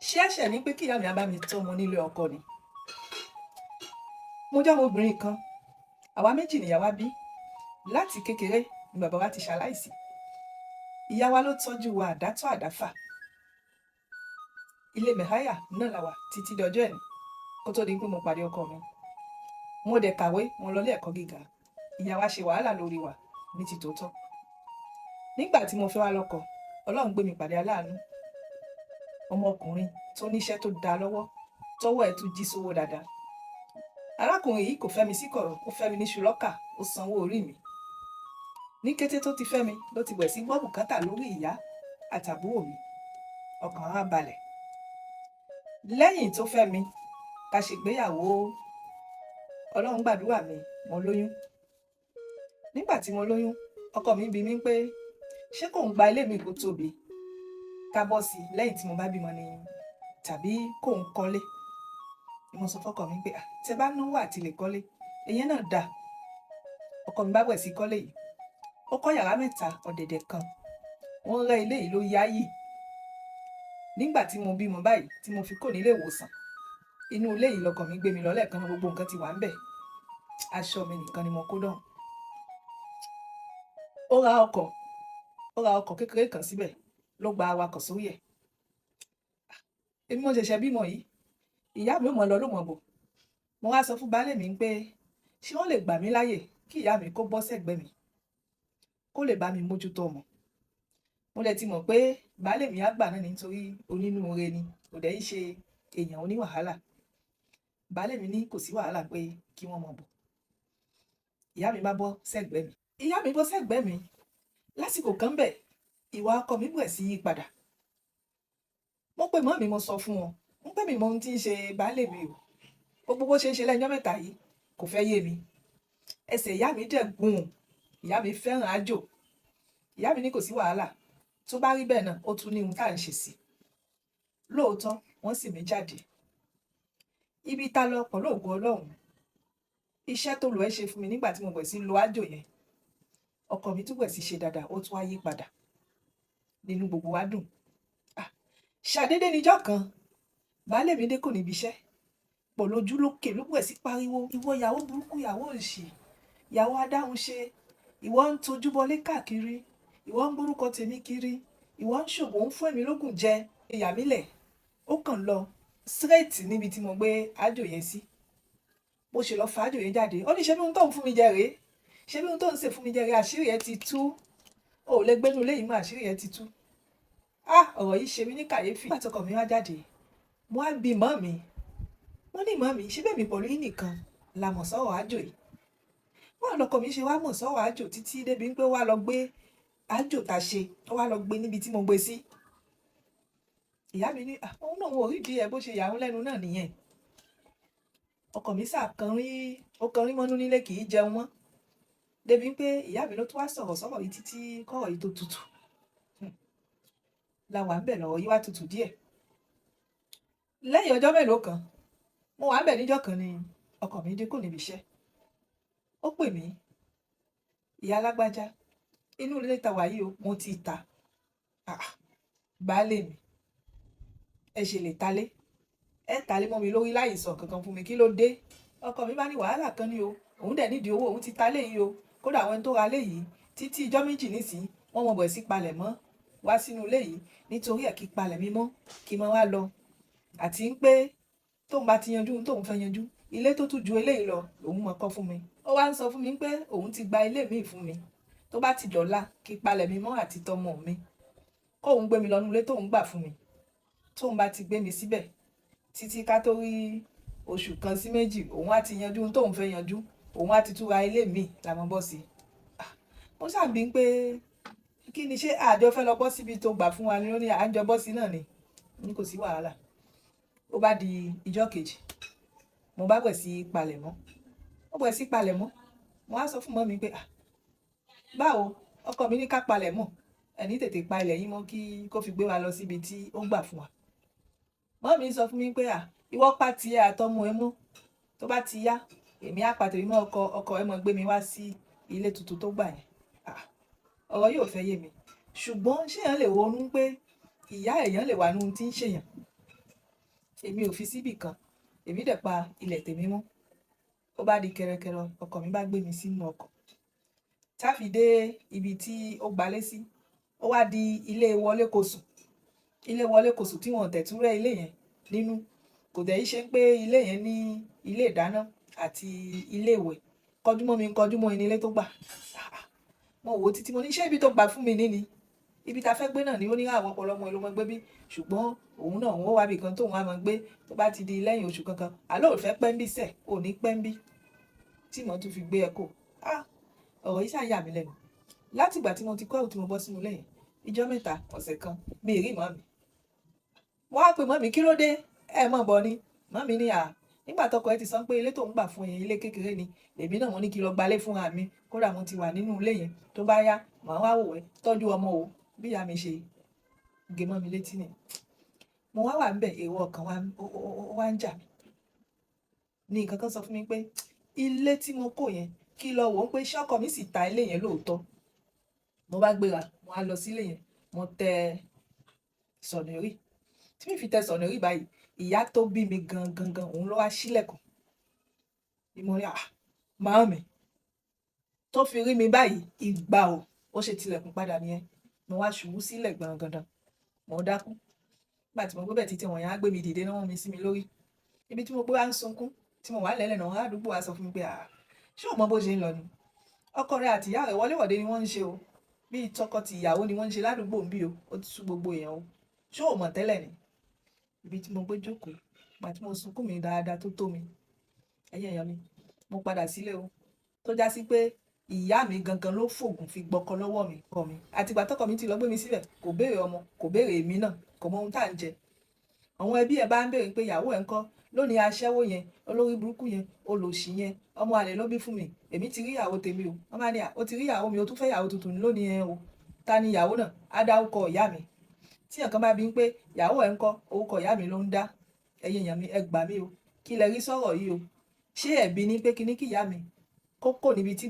ṣé ẹ̀ṣẹ̀ ni pé kí ìyá mi á bá mi tọ́ ọmọ nílé ọkọ ni? Mo jẹ́ ọmọbìnrin kan, àwa méjì nìyá wa bí. Láti kékeré ni bàbá wa ti ṣaláìsí. Ìyá wa ló tọ́jú wa àdátọ́ àdáfà. Ilé mẹ̀háyà náà la wà títí dọjọ́ ẹ̀ní kó tó di pé mo pàdé ọkọ mi. Mo dẹ̀ kàwé, mo lọ ilé ẹ̀kọ́ gíga. Ìyá wa ṣe wàhálà lórí wa ní ti tòótọ́. Nígbà tí mo fẹ́ wá lọ́kọ, Ọlọ́run gbé mi pàdé aláàánú. Ọmọkùnrin tó níṣẹ́ tó dá lọ́wọ́, tọ́wọ́ ẹ̀ tún jí sówó dáadáa. Arákùnrin yìí kò fẹ́ mi sí kọ̀rọ̀, ó fẹ́ mi ní ṣùlọ́kà, ó sanwó orí mi. Ní kété tó ti fẹ́ mi ló ti bẹ̀rẹ̀ sí gbọ́ bùkátà lórí ìyá àtàbúrò mi. Ọkàn wa balẹ̀. Lẹ́yìn tó fẹ́ mi, ká ṣègbéyàwó, Ọlọ́run gbàdúrà mi, mo lóyún. Nígbà tí mo lóyún, ọkọ mi bi mí pé ṣé kò ń gba ilé mi kó tóbi ká bọ́ sí lẹ́yìn tí mo bá bímọ ni tàbí kò ń kọ́lé. Mo sọ fọ́kọ mi pé tẹ bá náwó àti lè kọ́lé, ìyẹn náà dà. Ọkọ mi bá bẹ̀rẹ̀ sí kọ́lé yìí. Ó kọ́ yàrá 3 ọ̀dẹ̀dẹ̀ kan. Wọ́n rẹ́ ilé yìí ló yáyì. Nígbà tí mo bímọ báyìí tí mo fi kó nílé ìwòsàn, inú ilé yìí lọkọ mi gbé mi lọ lẹ́ẹ̀kan náà, gbogbo nǹkan ti wà ń bẹ̀. Aṣọ mi nìkan ni mo kó dọ̀hùn. Ó ra ọkọ̀ kékeré kan síbẹ̀, ló gba awakọ̀ sórí ẹ̀. Èmi mo ṣẹ̀ṣẹ̀ bímọ yìí, ìyá mi ò mọ̀ lọ ló mọ̀ bọ̀. Mo wá sọ fún baálé mi pé ṣé wọ́n lè gbà mí láyè kí ìyá mi kó bọ́ sẹ́gbẹ̀ẹ́ mi kó lè bá mi mójútó ọmọ. Mo dẹ̀ ti mọ̀ pé baálé mi á gbà náà nítorí onínúure ni, kò dẹ̀ í ṣe èèyàn oníwàhálà. Baálé mi ní kò sí wàhálà pé kí wọ́n mọ̀ bọ̀. Ìyá mi bá bọ́ sẹ́gbẹ̀ẹ́ mi. Ìyá mi bọ́ sẹ́gbẹ̀ẹ́ mi. Lásìkò kan bẹ̀, ìwà ọkọ mi bẹ̀rẹ̀ sí yí padà. Mo pè mọ́ mi, mo sọ fún wọn. Mo pè mí mọ ohun tí ń ṣe baálé mi o. Gbogbo bó ṣe ń ṣe lẹ́yìn ọjọ́ mẹ́ta yìí kò fẹ́ yé mi. Ẹsẹ̀ ìyá mi dẹ̀ gùn. Ìyá mi fẹ́ràn àjò. Ìyá mi ní kò sí wàhálà. Tó bá rí bẹ́ẹ̀ náà, ó tún ní ohun tá à ń ṣe sí. Lóòótọ́, wọ́n sì mí jáde. Ibi tá lọ pọ̀ lóògùn Ọlọ́run. Iṣẹ́ tó lù ẹ́ ṣe fún mi nígbà tí mo bẹ̀rẹ̀ sí lo àjò yẹn. Ọkọ mi tún bẹ̀rẹ̀ sí ṣe dáadáa, ó tún wá yí padà. Nínú gbogbo wa dùn. Ṣàdédé níjọ́ kan, baálé mi dé kò níbi iṣẹ́. Pọ̀ lójú lókè ló bẹ̀rẹ̀ sí pariwo. Ìwọ ìyàwó burúkú, ìyàwó òṣì, ìyàwó adáhunṣe, ìwọ ń tojú bọlé káàkiri, ìwọ ń gbórúkọ tèmi kiri, ìwọ ń ṣòwò ń fún èmi lógún jẹ. Ìyá mi lẹ̀, ó kàn lọ straight níbi tí mo gbé àjò yẹn sí. Bó ṣe lọ fa àjò yẹn jáde, ó ní ṣé bí ohun tó ń fún mi jẹ rèé, ṣé bí ohun tó ń ṣe fún mi jẹ rèé, àṣírí yẹn ti tú. Ò lè gbénu ilé yìí mọ́, àṣírí yẹn ti tú. Ọ̀rọ̀ yìí ṣe mí ní kàyéfì. Nígbà tí ọkọ mi wá jáde, mo wá bi mọ́ mi. Wọ́n ní mọ́ mi, ṣé bẹ́ẹ̀ mi pọ̀lú yín nìkan la mọ̀ sọ́rọ̀ àjò yìí. Wọ́n lọkọ mi ṣe wá mọ̀ sọ́rọ̀ àjò títí débi pé wá lọ gbé àjò tá ṣe, ó wá lọ gbé níbi tí mo gbé sí. Ìyá mi ní òun náà wò rí bí ẹ bó ṣe yà ń lẹ́nu náà nìyẹn. Ọkọ mi ó kan rí mọ́nú nílé kì í jẹun mọ́. Débi pé ìyá mi ló tún wá sọ̀rọ̀ yìí títí kọ́rọ̀ yìí tó tutù. Láwa ń bẹ̀ lọ́wọ́ yìí wá tutù díẹ̀. Lẹ́yìn ọjọ́ mélòó kan, mo wà ń bẹ̀ níjọ́ kan ni ọkọ mi dé kò níbi iṣẹ́. Ó pè mí, ìyá alágbájá, inú ilé ta wà yìí o, mo ti ta. Baálé mi, ẹ ṣe lè talé. Ẹ talé mọ́ mi lórí láì sọ kankan fún mi, kí ló dé? Ọkọ mi bá ní wàhálà kan ni o, òun dẹ̀ nídìí owó, òun ti talé yìí o. Kódà àwọn tó ra lé yìí títí ijọ́ méjì nísìnyí, wọ́n mọ̀ bẹ̀rẹ̀ sí palẹ̀ mọ́ wá sínú ilé yìí nítorí ẹ̀ kí palẹ̀ mi mọ́ kí mo wá lọ. Àti ń pé tóun bá ti yanjú ohun tóun fẹ́ yanjú, ilé tó tún ju eléyìí lọ òun mọ̀ kọ́ fún mi. Ó wá ń sọ fún mi pé òun ti gba ilé míì fún mi. Tó bá ti dọ̀la kí palẹ̀ mi mọ́ àti tọmọ mi. Kóun gbé mi lọ nú ilé tóun gbà fún mi. Tóun bá ti gbé mi síbẹ̀ títí ká tó rí oṣù kan sí méjì, òun á ti yanjú ohun tóun fẹ́ yanjú, òun á ti tún ra ilé míì làwọn bọ́ sí. Mo ṣàbí pé kí ni ṣé àjọ fẹ́ lọ bọ́ síbi tó gbà fún wa ni ó ní àjọ bọ́ sí náà ni. Ní kò sí wàhálà. Ó bá di ìjọ́ kejì, mo bá bẹ̀rẹ̀ sí palẹ̀mọ́. Ó bẹ̀rẹ̀ sí palẹ̀mọ́. Mo wá sọ fún mọ́ mi pé báwo ọkọ mi ní ká palẹ̀mọ́, ẹni tètè pa ilẹ̀ yín mọ́ kí kó fi gbé wa lọ síbi tí ó gbà fún wa. Mọ́ mi sọ fún mi pé ìwọ pa tiẹ̀ àtọmọ ẹ mọ́, tó bá ti yá èmi á pa tèmi mọ́, ọkọ ẹ mọ́ gbé mi wá sí ilé tuntun tó gbà yẹn. Ọ̀rọ̀ yóò fẹ́ yé mi. Ṣùgbọ́n ṣé èèyàn lè ronú pé ìyá èèyàn lè wà nínú tí ń ṣèyàn? èmi ò fi síbì kan, èmi dẹ̀ pa ilẹ̀ tèmi mọ́. Ó bá di kẹrẹkẹrẹ, ọkọ mi bá gbé mi sínú ọkọ̀ táfi dé ibi tí ó gbalé sí. Ó wá di ilé wọlé kosùn, ilé wọlé kosùn tí wọn tẹ̀tún rẹ́ ilé yẹn nínú. Kò dẹ̀ í ṣe pé ilé yẹn ní ilé ìdáná àti ilé ìwẹ̀. Kọjúmọ́ mi ń kọjúmọ́ ẹni ilé tó gbà. Mo wò títí mo ní ṣé ibi tó gbà fún mi ní ibi tá fẹ́ gbé náà ni ó ní àwọn ọ̀pọ̀lọpọ̀ ìlú mọ́ gbé bí, ṣùgbọ́n òun náà wọ́n wá bí kan tóun á máa gbé tó bá ti di lẹ́yìn oṣù kankan. Àlọ́ ò fẹ́ pẹ́ńbí sẹ̀, ò ní pẹ́ńbí tí mo tún fi gbé ẹ kó. Ọ̀rọ̀ yìí ṣáà yà mí lẹ́nu. Láti ìgbà tí mo ti kọ́ ẹ̀rù tí mo bọ́ sínú ilé yẹn, ijọ́ mẹ́ta, ọ̀sẹ̀ kan, mi ì rí màmí. Mo wá pe màmí, kí ló dé? Ẹ mọ̀ bọ̀ ni. Màmí ní nígbà tọkọ ẹ ti sọ pé ilé tó ń gbà fún yẹn ilé kékeré ni, èmi náà mo ní kí lọ gbalé fúnra mi, kódà mo ti wà nínú ilé yẹn, tó bá yá màá wá wò ẹ́ tọ́jú ọmọ o. Bí ìyá mi ṣe gé mọ́ mi létí ni. Mo wá wà níbẹ̀, èrò ọkàn wá ń jà mí. Ní nǹkan kan sọ fún mi pé ilé tí mo kó yẹn, kí lọ wò ó pé ṣé ọkọ mi sì ta ilé yẹn lóòótọ́. Mo bá gbéra, mo á lọ sílé yẹn, mo tẹ sọ̀nìrì. Tí mi fi tẹ sọ̀nìrì báyìí, ìyá tó bí mi gangan òun ló wá ṣílẹ̀kùn. Mo ní màámi tó fi rí mi báyìí, ìgbà ó ṣe tilẹ̀kùn padà nìyẹn. Mo wá ṣubú sílẹ̀ gbọ̀ngandan, mo dákú. Nígbà tí mo gbé bẹ̀ títí wọ̀n yẹn á gbé mi dìde náà wọ́n mi sí mi lórí. Ibi tí mo gbé wá ń sunkún, tí mo wà lẹ́lẹ̀ náà, àdúgbò wa sọ fún mi pé ṣé o mọ bó ṣe ń lọ ni? Ọkọ rẹ̀ àti ìyá rẹ̀ wọléwọ̀de ni wọ́n ń ṣe o. Bí tọkọ ti ìyàwó ni wọ́n ń ṣe ládùúgbò ń bí o. Ó ti sú gbogbo èèyàn o. Ṣé o mọ̀ tẹ́lẹ̀ ni? Ibi tí mo gbé jókòó, ìgbà tí mo sunkún mi dáadáa tó mi, ẹ̀yin èèyàn mi, mo padà sílé o. Tó já sí pé ìyá mi gangan ló fògùn fi gbọkọ lọ́wọ́ mi kọ mi. Àtìgbà tọkọ mi ti lọ gbé mi síbẹ̀, kò béèrè ọmọ, kò béèrè èmi náà, kò mọ ohun tá à ń jẹ. Àwọn ẹbí ẹ bá ń béèrè pé ìyàwó ẹ̀ ń kọ́ lónìí, aṣẹ́wó yẹn, olórí burúkú yẹn, olòṣì yẹn, ọmọ àlè ló bí fún mi, èmi ti rí ìyàwó tèmi o. Wọ́n máa ní ó ti rí ìyàwó mi, ó tún fẹ́ ìyàwó tuntun lónìí ẹ o. Ta ni ìyàwó náà? Á dárúkọ ìyá mi. Tí ẹ̀kan bá bí ń pé ìyàwó ẹ̀ ń kọ́, orúkọ ìyá mi ló ń dá. Ẹ̀yin èèyàn mi, ẹ gbà mí o. Kí lẹ rí sọ̀rọ̀ yìí o? Ṣé ẹ̀bi ni pé kí ní kí ìyá mi kó kò níbi tí